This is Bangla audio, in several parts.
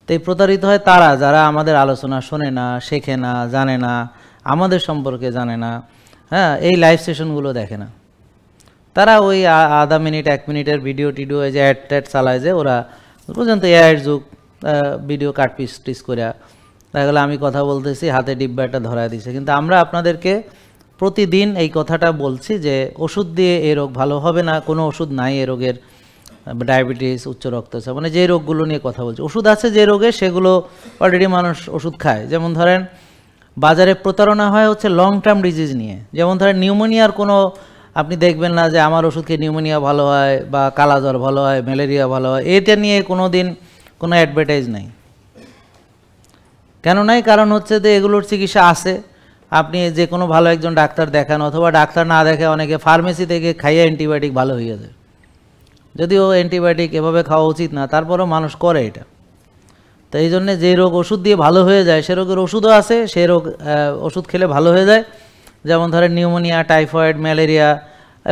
তো এই প্রতারিত হয় তারা যারা আমাদের আলোচনা শোনে না, শেখে না, জানে না, আমাদের সম্পর্কে জানে না, হ্যাঁ, এই লাইভ সেশনগুলো দেখে না। তারা ওই আধা মিনিট 1 মিনিটের ভিডিও টিডিও যে অ্যাড ট্যাড চালায়, যে ওরা পর্যন্ত এআইয়ের যুগ, ভিডিও কাট পিস করে দেখা গেলো আমি কথা বলতেছি, হাতে ডিব্বা একটা ধরায় দিছে। কিন্তু আমরা আপনাদেরকে প্রতিদিন এই কথাটা বলছি যে ওষুধ দিয়ে এই রোগ ভালো হবে না, কোনো ওষুধ নাই এ রোগের, ডায়াবেটিস, উচ্চ রক্তচাপ, মানে যে রোগগুলো নিয়ে কথা বলছি। ওষুধ আছে যে রোগে, সেগুলো অলরেডি মানুষ ওষুধ খায়। যেমন ধরেন বাজারে প্রতারণা হয় হচ্ছে লং টার্ম ডিজিজ নিয়ে। যেমন ধরেন নিউমোনিয়ার কোনো আপনি দেখবেন না যে আমার ওষুধ খেয়ে নিউমোনিয়া ভালো হয় বা কালাজ্বর ভালো হয়, ম্যালেরিয়া ভালো হয়, এটা নিয়ে কোনো দিন কোনো অ্যাডভার্টাইজ নাই। কেন নাই? কারণ হচ্ছে যে এগুলোর চিকিৎসা আছে। আপনি যে কোনো ভালো একজন ডাক্তার দেখান, অথবা ডাক্তার না দেখে অনেকে ফার্মেসি থেকে খাইয়ে অ্যান্টিবায়োটিক ভালো হয়ে যায়। যদিও অ্যান্টিবায়োটিক এভাবে খাওয়া উচিত না, তারপরেও মানুষ করে এটা। তো এই জন্যে যে রোগ ওষুধ দিয়ে ভালো হয়ে যায়, সে রোগের ওষুধও আছে, সে রোগ ওষুধ খেলে ভালো হয়ে যায়। যেমন ধরেন নিউমোনিয়া, টাইফয়েড, ম্যালেরিয়া,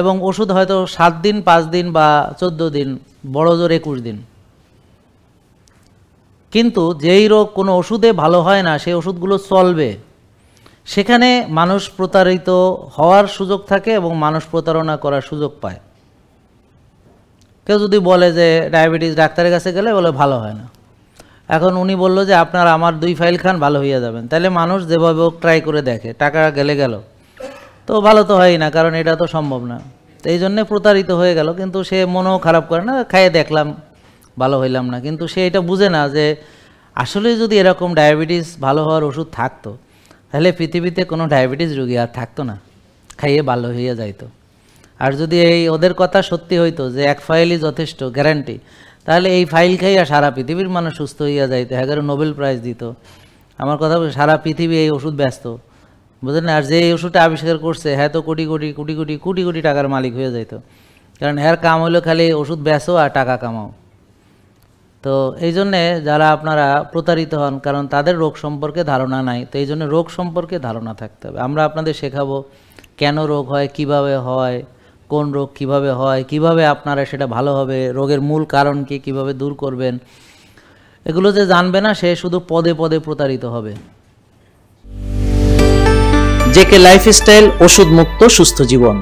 এবং ওষুধ হয়তো 7 দিন, 5 দিন বা 14 দিন, বড় জোর 21 দিন। কিন্তু যেই রোগ কোনো ওষুধে ভালো হয় না, সেই ওষুধগুলো চলবে, সেখানে মানুষ প্রতারিত হওয়ার সুযোগ থাকে এবং মানুষ প্রতারণা করার সুযোগ পায়। কেউ যদি বলে যে ডায়াবেটিস ডাক্তারের কাছে গেলে বলে ভালো হয় না, এখন উনি বললো যে আপনার আমার 2 ফাইল খান ভালো হয়ে যাবেন, তাহলে মানুষ যেভাবে হোক ট্রাই করে দেখে, টাকা গেলে গেল, তো ভালো তো হয় না, কারণ এটা তো সম্ভব না। তো এই জন্যে প্রতারিত হয়ে গেল। কিন্তু সে মনও খারাপ করে না, খাইয়ে দেখলাম ভালো হইলাম না। কিন্তু সে এটা বুঝে না যে আসলে যদি এরকম ডায়াবেটিস ভালো হওয়ার ওষুধ থাকতো, তাহলে পৃথিবীতে কোনো ডায়াবেটিস রোগী আর থাকতো না, খাইয়ে ভালো হয়ে যাইতো। আর যদি এই ওদের কথা সত্যি হইতো যে 1 ফাইলই যথেষ্ট গ্যারান্টি, তাহলে এই ফাইল খাইয়া সারা পৃথিবীর মানুষ সুস্থ হইয়া যাইতো, 11 নোবেল প্রাইজ দিত। আমার কথা, সারা পৃথিবী এই ওষুধ ব্যস্ত, বুঝলেন? আর যে এই ওষুধটা আবিষ্কার করছে, হ্যাঁ তো কোটি কোটি টাকার মালিক হয়ে যাইত। কারণ এর কাম হলো খালি ওষুধ বেচো আর টাকা কামাও। তো এই জন্যে যারা আপনারা প্রতারিত হন, কারণ তাদের রোগ সম্পর্কে ধারণা নাই। তো এই জন্য রোগ সম্পর্কে ধারণা থাকতে হবে। আমরা আপনাদের শেখাবো কেন রোগ হয়, কিভাবে হয়, কোন রোগ কিভাবে হয়, কিভাবে আপনারা সেটা ভালো হবে, রোগের মূল কারণ কি, কিভাবে দূর করবেন। এগুলো যে জানবে না, সে শুধু পদে পদে প্রতারিত হবে। জেকে লাইফস্টাইল, ওষুধ মুক্ত সুস্থ জীবন।